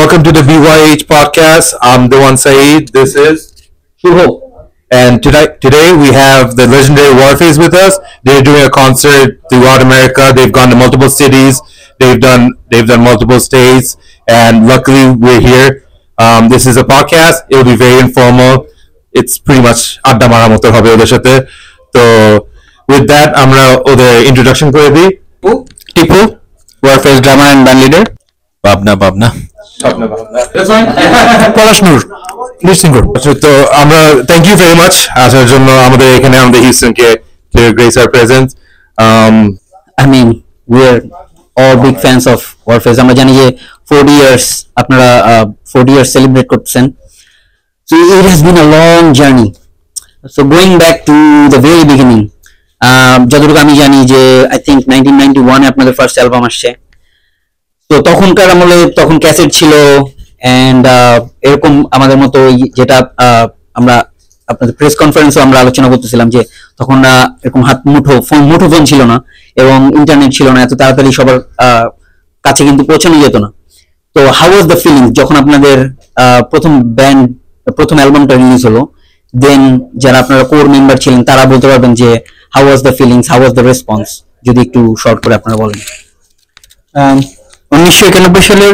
welcome to the BYH podcast. I'm Dewan Saeed. This is Shubho. And today we have the legendary Warface with us. They're doing a concert throughout America. They've gone to multiple cities. They've done multiple states. And luckily we're here. This is a podcast. It'll be very informal. It's pretty much আড্ডা মারা মতো হবে ওদের সাথে তো with that আমরা ওদের introduction করে দিই Tipu Warface drummer and band leader Pabna পলাশনুর লিড সিঙ্গার তো আমরা থ্যাংক ইউ ভেরি মাচ আসার জন্য আমাদের এখানে আমাদের হিউস্টনকে to grace our presence. I mean, we're all big fans of Warface. আমরা জানি যে 40 years আপনারা 40 years celebrate করতেছেন. So it has been a long journey. So going back to the very beginning, যতটুকু আমি জানি যে I think 1991 এ আপনাদের ফার্স্ট অ্যালবাম আসছে. তো তখনকার আমলে তখন ক্যাসেট ছিল এন্ড এরকম আমাদের মতো যেটা আমরা আপনাদের প্রেস কনফারেন্সে আমরা আলোচনা করতেছিলাম যে তখন এরকম মুঠোফোন ছিল না এবং ইন্টারনেট ছিল না এত তাড়াতাড়ি সবার কাছে কিন্তু পৌঁছানো যেত না তো হাউ ওয়াজ দ্য ফিলিং যখন আপনাদের প্রথম অ্যালবামটা রিলিজ হলো দেন যারা আপনারা কোর মেম্বার ছিলেন তারা বলতে পারবেন যে how was the feelings how was the response যদি একটু শর্ট করে আপনারা বলেন 1991 সালের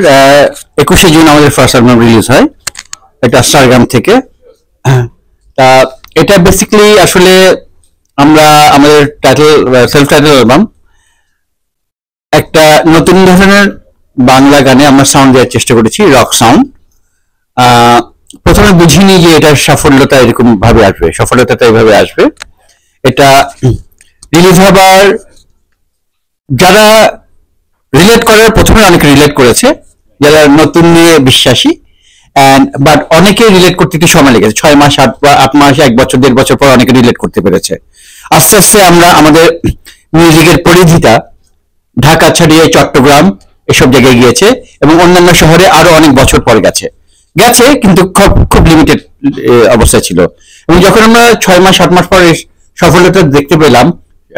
21 জুন আমাদের ফার্স্ট অ্যালবাম রিলিজ হয় এটা সারগাম থেকে তা এটা বেসিক্যালি আসলে আমরা আমাদের সেলফ টাইটেল অ্যালবাম একটা নতুন ধরনের বাংলা গানে আমরা সাউন্ড দেওয়ার চেষ্টা করেছি রক সাউন্ড প্রথমে বুঝিনি যে এটার সফলতা এরকম ভাবে আসবে সফলতাটা এইভাবে আসবে এটা রিলিজ হবার যারা রিলেট করার প্রথমে অনেকে রিলেট করেছে যারা নতুন নিয়ে বিশ্বাসী বাট অনেকে রিলেট করতে একটু সময় লেগেছে 6 মাস 8 মাস 1 বছর 1.5 বছর পর অনেকে রিলেট করতে পেরেছে আস্তে আস্তে আমরা আমাদের মিউজিকের পরিধিটা ঢাকা ছাড়িয়ে চট্টগ্রাম এসব জায়গায় গিয়েছে এবং অন্যান্য শহরে আরো অনেক বছর পর গেছে কিন্তু খুব লিমিটেড অবস্থা ছিল এবং যখন আমরা 6 মাস 8 মাস পরে সফলতা দেখতে পেলাম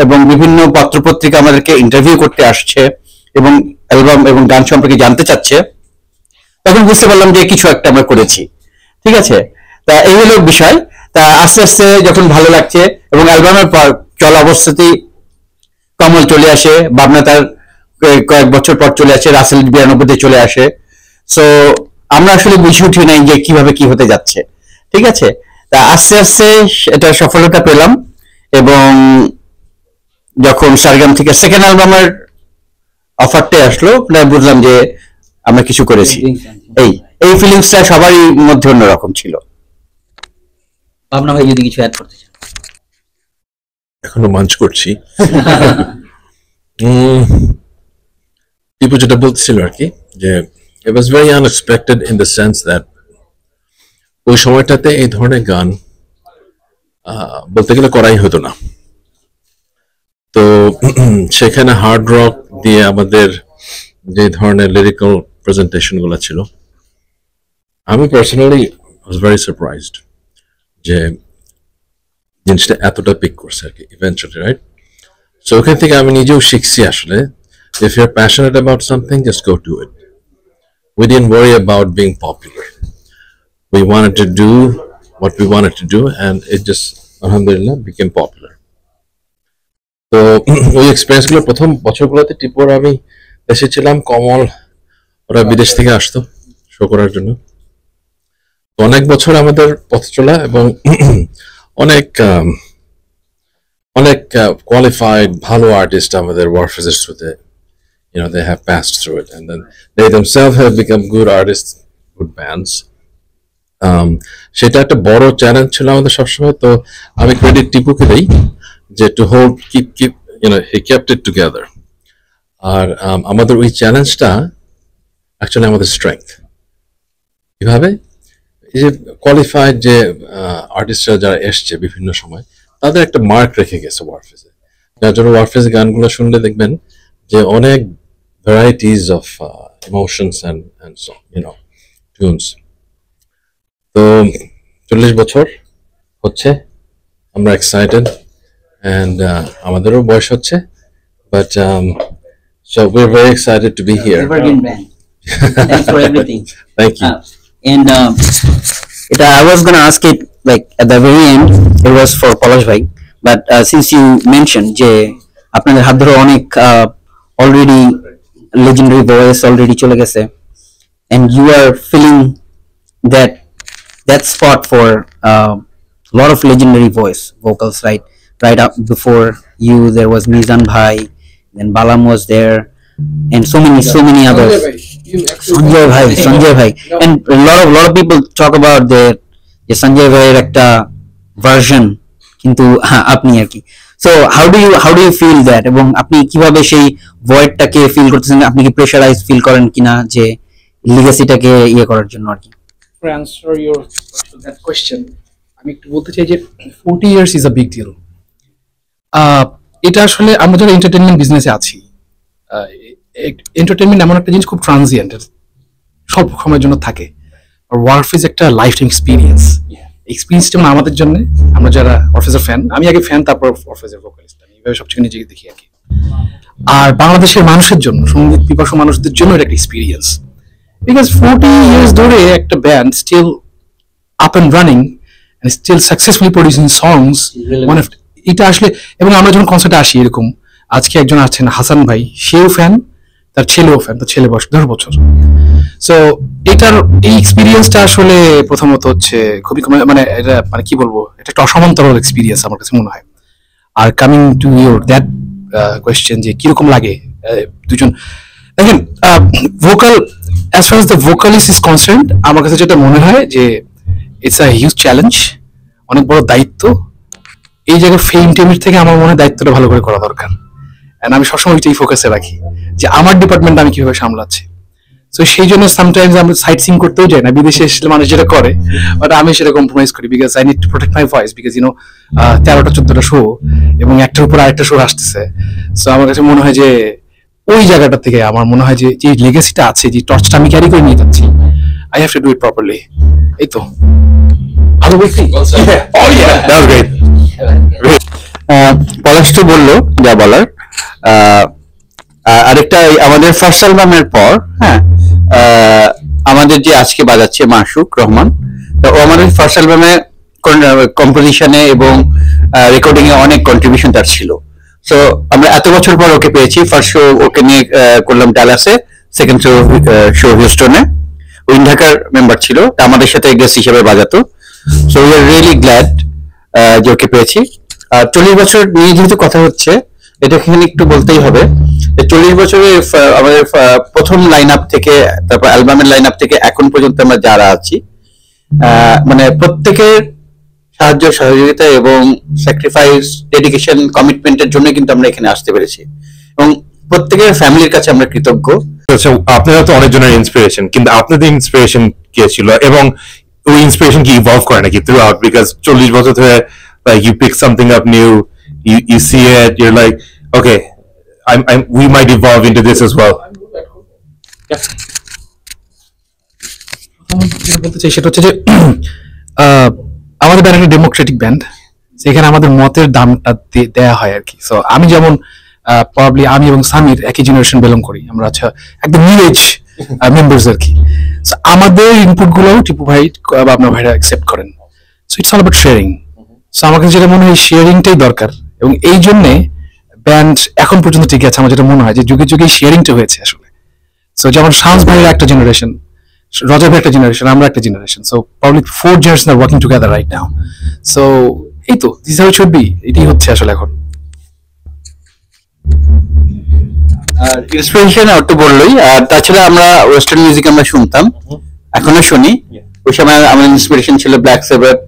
এবং বিভিন্ন পত্রপত্রিকা আমাদেরকে ইন্টারভিউ করতে আসছে এবং অ্যালবাম এবং গান সম্পর্কে জানতে চাচ্ছে তখন বুঝতে পারলাম যে কিছু একটা আমরা করেছি ঠিক আছে তা এই হলো বিষয় তা আস্তে আস্তে যখন ভালো লাগছে এবং অ্যালবামের পর চলা অবস্থাতেই কমল চলে আসে ভাবনা তার কয়েক বছর পর চলে আসে রাসেল 92 তে চলে আসে সো আমরা আসলে বুঝে উঠি নাই যে কিভাবে কি হতে যাচ্ছে ঠিক আছে তা আস্তে আস্তে এটা সফলতা পেলাম এবং যখন সারগাম থেকে সেকেন্ড অ্যালবামের অফারটা আসলো বুঝলাম যে আমরা কিছু করেছি এই ফিলিংসটা সবারই মধ্যে অন্যরকম ছিল ভাবনা ভাই যদি কিছু অ্যাড করতে চান এখনো মঞ্চ করছি টিপু যেটা বলছিল আর কি যে it was very unexpected in the sense that ওই সময়টাতে এই ধরনের গান বলতে গেলে করাই হতো না তো সেখানে হার্ড রক দিয়ে আমাদের যে ধরনের লিরিক্যাল প্রেজেন্টেশন গুলো ছিল আমি পার্সোনালি ওয়াজ ভেরি সারপ্রাইজড যে জিনিসটা এতটা পিক করছে আর কি ইভেন্চুয়ালি রাইট সো ওখান থেকে আমি নিজেও শিখছি আসলে if you're passionate about something just go do it we didn't worry about being popular we wanted to do what we wanted to do and it just alhamdulillah became popular তো ওই experience গুলো প্রথম বছরগুলোতে টিপুর আমি এসেছিলাম কমল ওরা বিদেশ থেকে আসতো শো করার জন্য অনেক বছর আমাদের পথ চলা এবং অনেক কোয়ালিফাইড ভালো আর্টিস্ট আমাদের ওয়ারফেসের থ্রুতে they have passed through it and then they themselves have become good artists good bands সেটা একটা বড় চ্যালেঞ্জ ছিল আমাদের সবসময় তো আমি ক্রেডিট টিপুকে দেই যে to hold keep he kept it together আর আমাদের ওই চ্যালেঞ্জটা অ্যাকচুয়ালি আমাদের স্ট্রেংথ কিভাবে এই যে কোয়ালিফাইড যে আর্টিস্টরা যারা এসছে বিভিন্ন সময় তাদের একটা মার্ক রেখে গেছে ওয়ারফেসে যার জন্য ওয়ারফেসের গানগুলো শুনলে দেখবেন যে অনেক varieties of emotions and so tunes তো 40 বছর হচ্ছে আমরা এক্সাইটেড and আমাদেরও বয়স হচ্ছে but so we're very excited to be here Evergreen band Thanks for everything. Thank you. And I was gonna ask it like at the very end. It was for Palash Bhai, but since you mentioned যে আপনাদের হাত ধরে অনেক already legendary voice already চলে গেছে, and you are filling that spot for a lot of legendary vocals, right up before you there was Mizan Bhai, then Balam was there, and so many others. Sanjay Bhai, and a lot of people talk about the Sanjay Bhai একটা version কিন্তু আপনি আর কি, so how do you feel that, এবং আপনি কিভাবে সেই ভয়েডটাকে feel করতেছেন, আপনি কি প্রেশারাইজ ফিল করেন কিনা যে লিগ্যাসিটাকে ইয়ে করার জন্য আর কি? For answer your that question, আমি একটু বলতে চাই যে 40 years is a big deal. এটা আসলে আমরা যারা এন্টারটেইনমেন্ট বিজনেসে আছি, এন্টারটেইনমেন্ট এমন একটা জিনিস খুব ট্রানজিয়েন্ট, সব সময়ের জন্য থাকে। আর ওয়ার্ফ ইজ একটা লাইফ টাইম এক্সপিরিয়েন্স। এক্সপিরিয়েন্সটা মানে আমাদের জন্য, আমরা যারা অরফেজের ফ্যান, আমি আগে ফ্যান তারপর অরফেজের ভোকালিস্ট, আমি এইভাবে সবচেয়ে নিজেকে দেখি আর কি। আর বাংলাদেশের মানুষের জন্য, সঙ্গীত পিপাসু মানুষদের জন্য এটা একটা এক্সপিরিয়েন্স, বিকজ 40 years ধরে একটা band still up and running and still successfully producing songs, one of এটা আসলে, এবং আমরা যখন কনসার্টে আসি এরকম, আজকে একজন আছেন হাসান ভাই, সেও ফ্যান, তার ছেলেও ফ্যান, তার ছেলে বয়স 10 বছর। সো এটার এই এক্সপিরিয়েন্সটা আসলে প্রথমত হচ্ছে খুবই মানে এটা মানে কি বলবো, এটা একটা অসমান্তরাল এক্সপিরিয়েন্স আমার কাছে মনে হয়। Are coming to your that question যে কিরকম লাগে দুজন, দেখেন vocal, as far as the vocalist is concerned, আমার কাছে যেটা মনে হয় যে ইটস আ হিউজ চ্যালেঞ্জ, অনেক বড় দায়িত্ব। এই জায়গায় ফেম টেমের থেকে আমার মনে হয় দায়িত্বটা ভালো করে করা দরকার, এন্ড আমি সবসময় এটাই ফোকাসে রাখি যে আমার ডিপার্টমেন্ট আমি কিভাবে সামলাচ্ছি। সো সেই জন্য সামটাইমস আমরা সাইট সিং করতেও যাই না, বিদেশে এসে মানুষ যেটা করে, বাট আমি সেটা কম্প্রোমাইজ করি, because I need to protect my voice, because 13টা 14টা শো এবং একটার উপর আরেকটা শো আসতেছে। সো আমার কাছে মনে হয় যে ওই জায়গাটা থেকে আমার মনে হয় যে যে লেগেসিটা আছে, যে টর্চটা আমি ক্যারি করে নিয়ে যাচ্ছি, I have to do it properly. এই তো পলাশ তো বললো যা বলার। আরেকটা আমাদের ফার্স্ট অ্যালবামের পর, হ্যাঁ, আমাদের যে আজকে বাজাচ্ছে মাসুক রহমান, তো ও আমাদের ফার্স্ট অ্যালবামে কম্পোজিশনে এবং রেকর্ডিং এ অনেক কন্ট্রিবিউশন তার ছিল। সো আমরা এত বছর পর ওকে পেয়েছি। ফার্স্ট শো ওকে নিয়ে করলাম ডালাসে, সেকেন্ড শো হিউস্টনে, উইন ঢাকার মেম্বার ছিল, আমাদের সাথে গেস্ট হিসেবে বাজাতো। So we are really glad যে ওকে পেয়েছি। 40 বছর নিয়ে যেহেতু কথা হচ্ছে, এটা এখানে একটু বলতেই হবে। 40 বছরের আমাদের প্রথম লাইন আপ থেকে, তারপর অ্যালবামের লাইন আপ থেকে এখন পর্যন্ত আমরা যারা আছি, মানে প্রত্যেকের সাহায্য সহযোগিতা এবং স্যাক্রিফাইস, ডেডিকেশন, কমিটমেন্টের জন্য কিন্তু আমরা এখানে আসতে পেরেছি, এবং প্রত্যেকের ফ্যামিলির কাছে আমরা কৃতজ্ঞ। আপনারা তো অনেকজনের ইন্সপিরেশন, কিন্তু আপনাদের ইন্সপিরেশন কে ছিল, এবং ওই ইন্সপিরেশন কি ইভলভ করে নাকি থ্রু আউট? বিকজ 40 বছর ধরে like you pick something up new, you see it, you're like, okay, we might evolve into this as well. যেটা বলতে চাই সেটা হচ্ছে যে আমাদের ব্যান্ড একটা ডেমোক্রেটিক ব্যান্ড, সেখানে আমাদের মতের দামটা দেয়া হয় আর কি। সো আমি যেমন প্রবাবলি আমি এবং সামির একই জেনারেশন বিলং করি, আমরা আচ্ছা একদম নিউ এজ মেম্বার্স আর কি। সো আমাদের ইনপুট গুলো টিপু ভাই বা আপনার ভাইরা অ্যাকসেপ্ট করেন। So it's all about sharing. So আমাকে যেটা মনে হয় শেয়ারিংটাই দরকার, এবং এই জন্যে ব্যান্ড এখন পর্যন্ত ঠিক আছে। আমার যেটা মনে হয় যে যুগে যুগে শেয়ারিংটা হয়েছে আসলে। সো যেমন শামস ভাইয়ের একটা জেনারেশন, রজব একটা জেনারেশন, আমরা একটা generation, so probably 4 generation are working together right now. So এই তো this how it should be, এটাই হচ্ছে আসলে এখন। আর ইন্সপিরেশন আর তো বললোই, আর তাছাড়া আমরা ওয়েস্টার্ন মিউজিক আমরা শুনতাম, এখনো শুনি। ওই সময় আমার ইন্সপিরেশন ছিল Black Sabbath,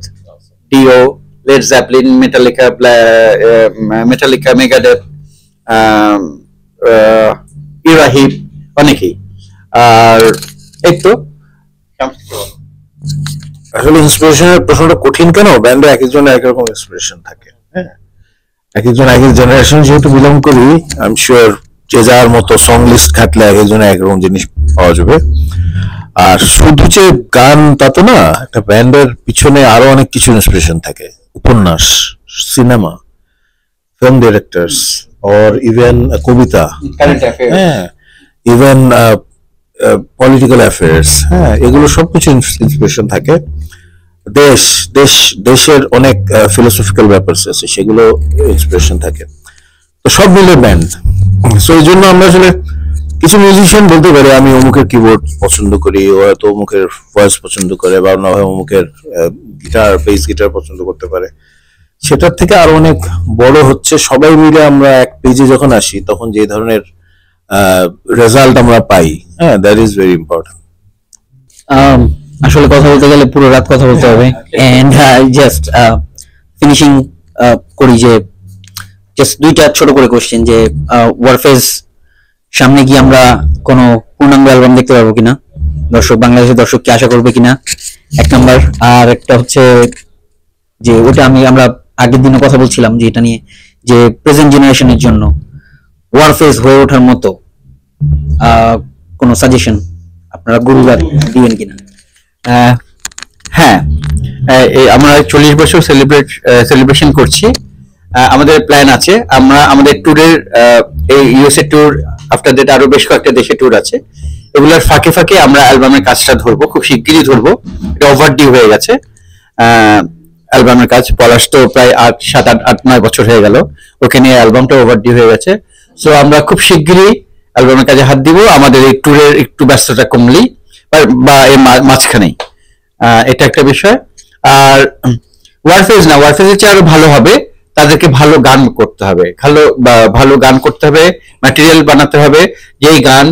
Dio, Led Zeppelin, Metallica, Megadeth, Uriah Heep, অনেকেই। আর এই তো আসলে ইন্সপিরেশনের প্রশ্নটা কঠিন কেন, ব্যান্ডে এক একজনের এক রকম ইন্সপিরেশন থাকে। হ্যাঁ, এক একজন এক এক জেনারেশন যেহেতু বিলং করি, আই এম শিওর যে যার মতো সং লিস্ট ঘাটলে এক একজনের একরকম জিনিস পাওয়া যাবে। আর শুধু যে গান তা তো না, একটা ব্যান্ডের পিছনে আরো অনেক কিছু ইন্সপিরেশন থাকে, উপন্যাস, cinema, film directors, or even কবিতা, হ্যাঁ, ইভেন পলিটিক্যাল অ্যাফেয়ার্স, হ্যাঁ, এগুলো সবকিছু ইন্সপিরেশন থাকে। দেশ দেশ দেশের অনেক ফিলোসফিক্যাল ব্যাপার আছে, সেগুলো ইন্সপিরেশন থাকে। তো সব মিলে ব্যান্ড। সো এই জন্য আমরা আসলে কিছু মিউজিশিয়ান বলতে পারে আমি অমুকের কিবোর্ড পছন্দ করি, ও হয়তো অমুকের ভয়েস পছন্দ করে, বা না হয় অমুকের গিটার, বেস গিটার পছন্দ করতে পারে। সেটার থেকে আরো অনেক বড় হচ্ছে সবাই মিলে আমরা এক পেজে যখন আসি তখন যে ধরনের রেজাল্ট আমরা পাই, হ্যাঁ, দ্যাট ইজ ভেরি ইম্পর্টেন্ট। আসলে কথা বলতে গেলে পুরো রাত কথা বলতে হবে, এন্ড জাস্ট ফিনিশিং করি যে জাস্ট দুইটা ছোট করে কোশ্চেন, যে ওয়ারফেজ সামনে গিয়ে আমরা কোনো পূর্ণাঙ্গ অ্যালবাম দেখতে পারবো কিনা, বাংলাদেশের দর্শক কি আশা করবে কিনা, এক নাম্বার। আর একটা হচ্ছে যে ওটা আমরা আগের দিনও কথা বলছিলাম যে এটা নিয়ে, যে প্রেজেন্ট জেনারেশনের জন্য ওয়ারফেজ হয়ে ওঠার মতো কোনো সাজেশন আপনারা গুরুবার দিবেন কিনা? হ্যাঁ, আমরা 40 বছর সেলিব্রেশন করছি। আমাদের প্ল্যান আছে, আমরা আমাদের ট্যুরের এই ইউএসএ ট্যুর, আফটার দ্যাট আরো বেশ কয়েকটা দেশে ট্যুর আছে, এগুলোর ফাঁকে ফাঁকে আমরা অ্যালবামের কাজটা ধরবো, খুব শিগগিরই ধরবো। এটা ওভারডিউ হয়ে গেছে অ্যালবামের কাজ। পলাশ তো প্রায় 7-8-9 বছর হয়ে গেল, ওকে নিয়ে অ্যালবামটা ওভারডিউ হয়ে গেছে। সো আমরা খুব শিগগিরই অ্যালবামের কাজে হাত দিব, আমাদের এই ট্যুরের একটু ব্যস্ততা কমলেই বা এই মাঝখানেই। এটা একটা বিষয়। আর ওয়ারফেজের চেয়ে আরো ভালো হবে, তাদেরকে ভালো গান করতে হবে, ভালো গান করতে হবে, ম্যাটেরিয়াল বানাতে হবে, যেই গান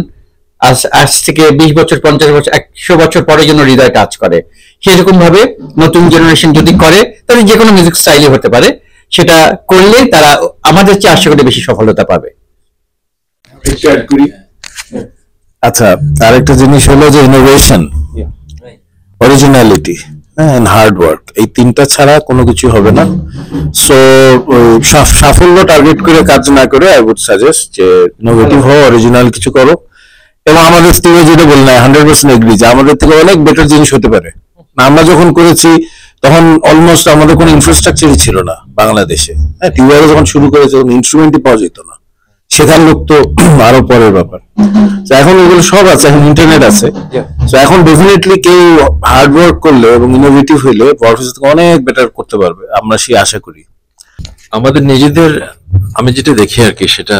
আজ থেকে 20 বছর, 50 বছর, 100 বছর পরে যেন হৃদয় টাচ করে। সেরকম ভাবে নতুন জেনারেশন যদি করে, তাহলে যে কোনো মিউজিক স্টাইলই হতে পারে, সেটা করলে তারা আমাদের চেয়ে আশা করি বেশি সফলতা পাবে। আচ্ছা, আরেকটা জিনিস হলো যে innovation, originality, and hard work, এই তিনটা ছাড়া কোনো কিছু হবে না। সো সাফল্য টার্গেট করে কাজ না করে আই উড সাজেস্ট যে ইনোভেটিভ হও, অরিজিনাল কিছু করো। এবং আমাদের স্টিভে যেটা বললেন 100% এগ্রি যে আমাদের থেকে অনেক বেটার জিনিস হতে পারে। আমরা যখন করেছি তখন অলমোস্ট আমাদের কোনো ইনফ্রাস্ট্রাকচারই ছিল না বাংলাদেশে। হ্যাঁ, টিউবওয়েল যখন শুরু করেছে তখন ইনস্ট্রুমেন্টই পাওয়া যেত না, শেখার লোক তো আরো পরের ব্যাপার। এখন এগুলো সব আছে, এখন ইন্টারনেট আছে। তো এখন ডেফিনেটলি কেউ হার্ড ওয়ার্ক করলে এবং ইনোভেটিভ হইলে ওয়ারফেজ থেকে অনেক বেটার করতে পারবে, আমরা সেই আশা করি। আমাদের নিজেদের, আমি যেটা দেখি আর কি, সেটা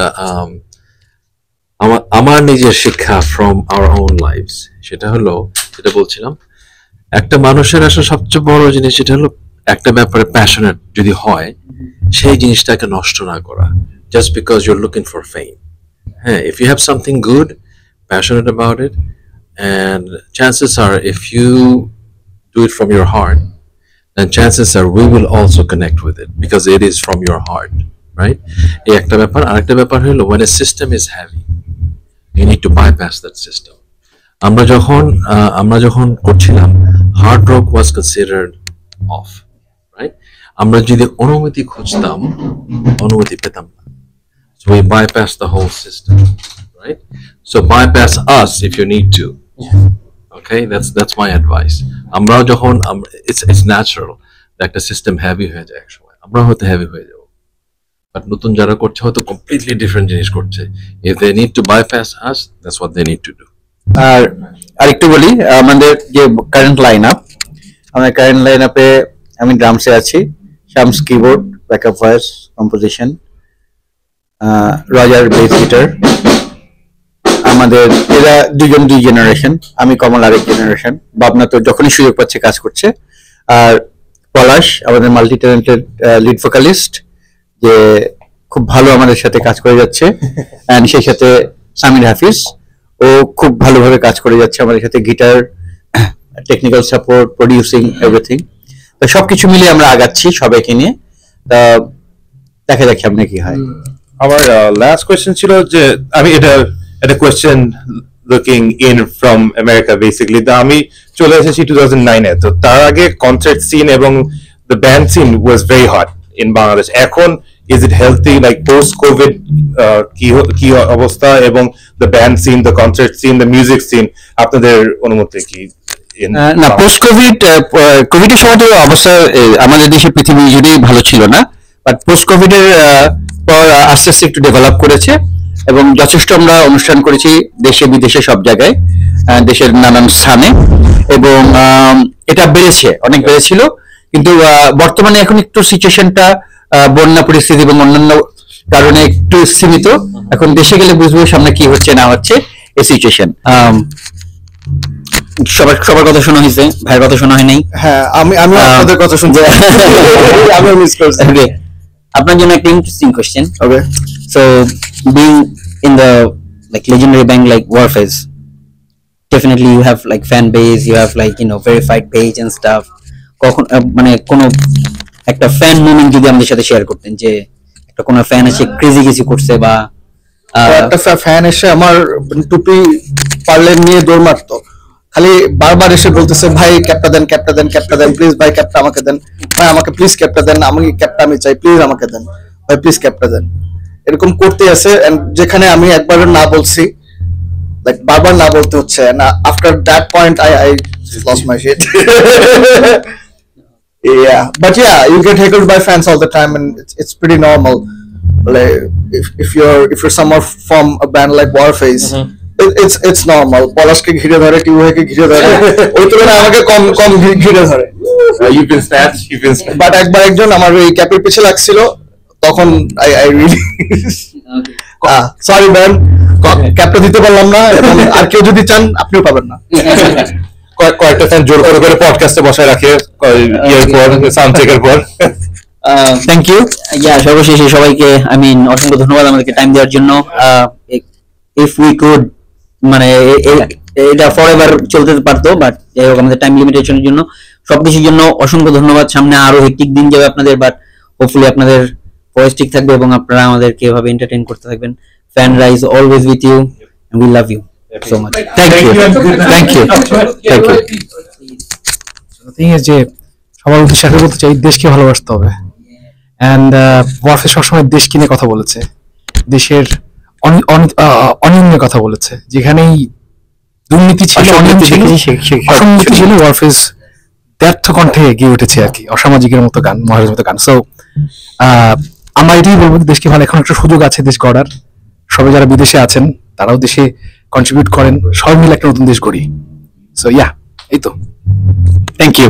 আমার নিজের শিক্ষা ফ্রম আওয়ার ওন লাইফস, সেটা হলো, যেটা বলছিলাম, একটা মানুষের আসলে সবচেয়ে বড় জিনিস সেটা হলো একটা ব্যাপারে প্যাশনেট যদি হয়, সেই জিনিসটাকে নষ্ট না করা, just because you're looking for fame. Hey, if you have something good, passionate about it, and chances are if you do it from your heart, then chances are we will also connect with it because it is from your heart, right? এই একটা ব্যাপার। আরেকটা ব্যাপার হলো when a system is heavy, you need to bypass that system. আমরা যখন করছিলাম, hard rock was considered of, right? আমরা যদি অনুমতি খুঁজতাম, অনুমতি পেতাম না। So we bypass the whole system, right? So bypass us if you need to. Okay, that's my advice. আমরাও যখন it's natural একটা সিস্টেম হেভি হয়ে যায়, একসময় আমরা হয়তো হেভি হয়ে যাব, বাট নতুন যারা করছে হয়তো কমপ্লিটলি ডিফারেন্ট জিনিস করছে। If they need to bypass us, that's what they need to do. আর আরেকটু বলি, আমাদের যে কারেন্ট লাইন আপে আমি ড্রামসে আছি, Shams keyboard, backup voice, composition, Roger bass guitar. আমাদের এরা দুই জেনারেশন, আমি কমল আরেক জেনারেশন। বাবনা তো যখনই সুযোগ পাচ্ছে কাজ করছে। আর পলাশ আমাদের মাল্টি ট্যালেন্টেড লিড ভোকালিস্ট, যে খুব ভালো আমাদের সাথে কাজ করে যাচ্ছে। অ্যান্ড সেই সাথে সামির হাফিজ, ও খুব ভালোভাবে কাজ করে যাচ্ছে আমাদের সাথে, guitar, technical support, producing, everything. তো সবকিছু মিলিয়ে আমরা আগাচ্ছি সবাইকে নিয়ে। তা দেখা যাক সামনে কি হয়। আমার লাস্ট কোয়েশ্চেন ছিল যে, আমি এটা question looking in from America basically. তো আমি চলে এসেছি 2009-এ, তো তার আগে কনসার্ট সিন এবং the band scene was very hot in Bangladesh. এখন is it healthy, like post covid, কি অবস্থা, এবং the band scene, the concert scene, the music scene, আপনাদের অনুমতি কি? না, পোস্ট কোভিড এর সময় তো অবস্থা আমাদের দেশে, পৃথিবী জুড়েই ভালো ছিল না, বাট পোস্ট কোভিড এর পর আস্তে আস্তে একটু ডেভেলপ করেছে এবং যথেষ্ট আমরা অনুষ্ঠান করেছি দেশে বিদেশে সব জায়গায়। দেশের নানান স্থানে, এবং এটা বেড়েছে, অনেক বেড়েছিল, কিন্তু বর্তমানে এখন একটু সিচুয়েশনটা বন্যা পরিস্থিতি এবং অন্যান্য কারণে একটু সীমিত। এখন দেশে গেলে বুঝবো সামনে কি হচ্ছে না হচ্ছে এই সিচুয়েশন। সবার কথা শোনা হয়েছে, ভাইয়ের কথা শোনা হয় নাই। হ্যাঁ, আমি আপনাদের কথা শুনতে আমি মিস করছি। Okay. আপনার জন্য একটা interesting question. Okay, So, being in the like legendary bank like Warfaze, definitely you have like fan base, you have like verified page and stuff. কখন মানে কোন একটা ফ্যান মোমেন্ট যদি আমাদের সাথে শেয়ার করতেন, যে একটা কোন ফ্যান এসে ক্রেজি কিছু করছে বা একটা ফ্যান এসে আমার টুপি পারলে নিয়ে দৌড় মারতো, খালি বারবার এসে বলতেছে ভাই ক্যাপটা দেন, ক্যাপটা দেন, ক্যাপটা দেন, প্লিজ ভাই ক্যাপটা আমাকে দেন, ভাই আমাকে প্লিজ ক্যাপটা দেন, আমি ক্যাপটা আমি চাই, প্লিজ আমাকে দেন ভাই, প্লিজ ক্যাপটা দেন, এরকম করতে আছে। এন্ড যেখানে আমি একবার না বলছি, লাইক বারবার না বলতে হচ্ছে, and after that point I lost my shit. Yeah, but yeah, you get heckled by fans all the time, and it's pretty normal. Like if you're someone from a band like Warfaze, it's normal. পলাশকে ঘিরে ধরে, টিউকে ঘিরে ধরে, ওই তুলনায় আমাকে কম ঘিরে ধরে। You've been snatched. But একবার একজন আমার ওই ক্যাপের পিছে লাগছিল, তখন I really সরি ম্যান, ক্যাপটা দিতে পারলাম না, এবং আর কেউ যদি চান আপনিও পাবেন না। কয়েকটা ফ্যান জোর করে পডকাস্টে বসায় রাখে ইয়ের পর, সাউন্ড চেকের পর। Thank you. সর্বশেষে সবাইকে অসংখ্য ধন্যবাদ আমাদেরকে টাইম দেওয়ার জন্য। ইফ উই কুড মানে এটা ফরএভার চলতে পারতো, বাট যাই হোক আমাদের টাইম লিমিটেশনের জন্য সবকিছুর জন্য অসংখ্য ধন্যবাদ। সামনে আরো হেক্টিক দিন যাবে আপনাদের, বাট হোপফুলি আপনাদের ভয়েস ঠিক থাকবে এবং আপনারা আমাদেরকে এভাবে এন্টারটেইন করতে থাকবেন। ফ্যানরা is always with you and we love you so much. Thank you. Thing is যে সবার উদ্দেশ্যে একটা বলতে চাই, দেশকে ভালোবাসতে হবে। অ্যান্ড ওয়ারফেজ সবসময় দেশকে নিয়ে কথা বলেছে, দেশের অনিয়ম নিয়ে কথা বলেছে। যেখানেই দুর্নীতি ছিল, অনিয়ম ছিল, অসঙ্গতি ছিল, ওয়ারফেজ ব্যর্থ কণ্ঠে এগিয়ে উঠেছে আর কি, অসামাজিকের মতো গান, মহারাজের মতো গান। সো আমরা এটাই বলবো, দেশকে ভালো, এখন একটা সুযোগ আছে দেশ গড়ার। সবাই যারা বিদেশে আছেন তারাও দেশে কন্ট্রিবিউট করেন, সবাই মিলে একটা নতুন দেশ গড়ি। সো এই তো, থ্যাংক ইউ।